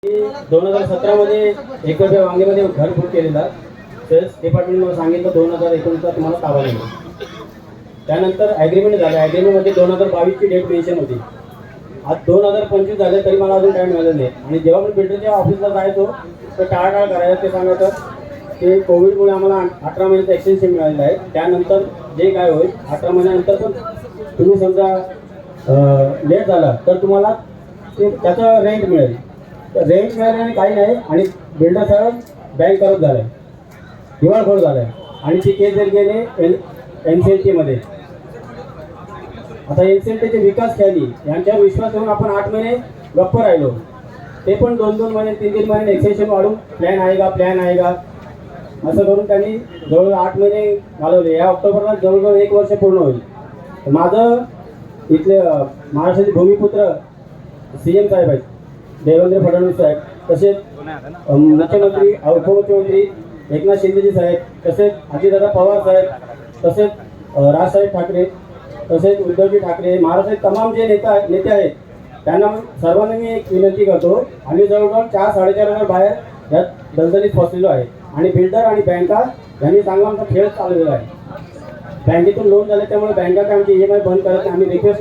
2017 मध्ये एक रुपया वांगेमध्ये घर बुक केलेला. सेल्स डिपार्टमेंट मला सांगितलं 2019 तुम्हाला ताबा येईल. त्यानंतर ॲग्रीमेंट झालं. ॲग्रीमेंटमध्ये 2022 ची डेट मेन्शन होती. आज 2025 झाले तरी मला अजून टाईम मिळाला नाही. आणि जेव्हा मी बिल्डरच्या ऑफिसला जायचो तर टाळाटाळ करायचं. ते सांगायचं की कोविडमुळे आम्हाला 18 महिन्याचं एक्सटेन्शन मिळालेलं आहे. त्यानंतर जे काय होईल 18 महिन्यानंतर पण तुम्ही समजा लेट झाला तर तुम्हाला ते त्याचं रेंट मिळेल. रेंट मिळाल्याने काही नाही. आणि बिल्डर सरळ बँक करत झालं आहे, दिवाळखोर झालं आहे. आणि ती केस जर गेले NCLTमध्ये. आता NCLTचे विकास खेळली यांच्यावर विश्वास ठेवून आपण 8 महिने गप्प राहिलो. ते पण 2-2 महिने 3-3 महिने एक्सटेन्शन वाढून प्लॅन आहे का असं करून त्यांनी जवळजवळ 8 महिने घालवले. या ऑक्टोबरला जवळजवळ 1 वर्ष पूर्ण होईल. माझं इथले महाराष्ट्राचे भूमिपुत्र CM साहेब आहेत, देवेंद्र फडणवीस साहेब, तसेच मुख्यमंत्री उपमुख्यमंत्री एकनाथ शिंदेजी साहेब, तसेच अजितदादा पवार साहेब, तसेच राजसाहेब ठाकरे, तसेच उद्धवजी ठाकरे, महाराष्ट्राचे तमाम जे नेते आहेत त्यांना सर्वांना मी एक विनंती करतो. आम्ही जवळजवळ 4-4.5 बाहेर यात दलदलीत फसलेलो आहे. आणि बिल्डर आणि बँका यांनी चांगला आमचा खेळ चालवलेला आहे. बँकेतून लोन झाले त्यामुळे बँका आमची EMI बंद करत नाही. आम्ही रिक्वेस्ट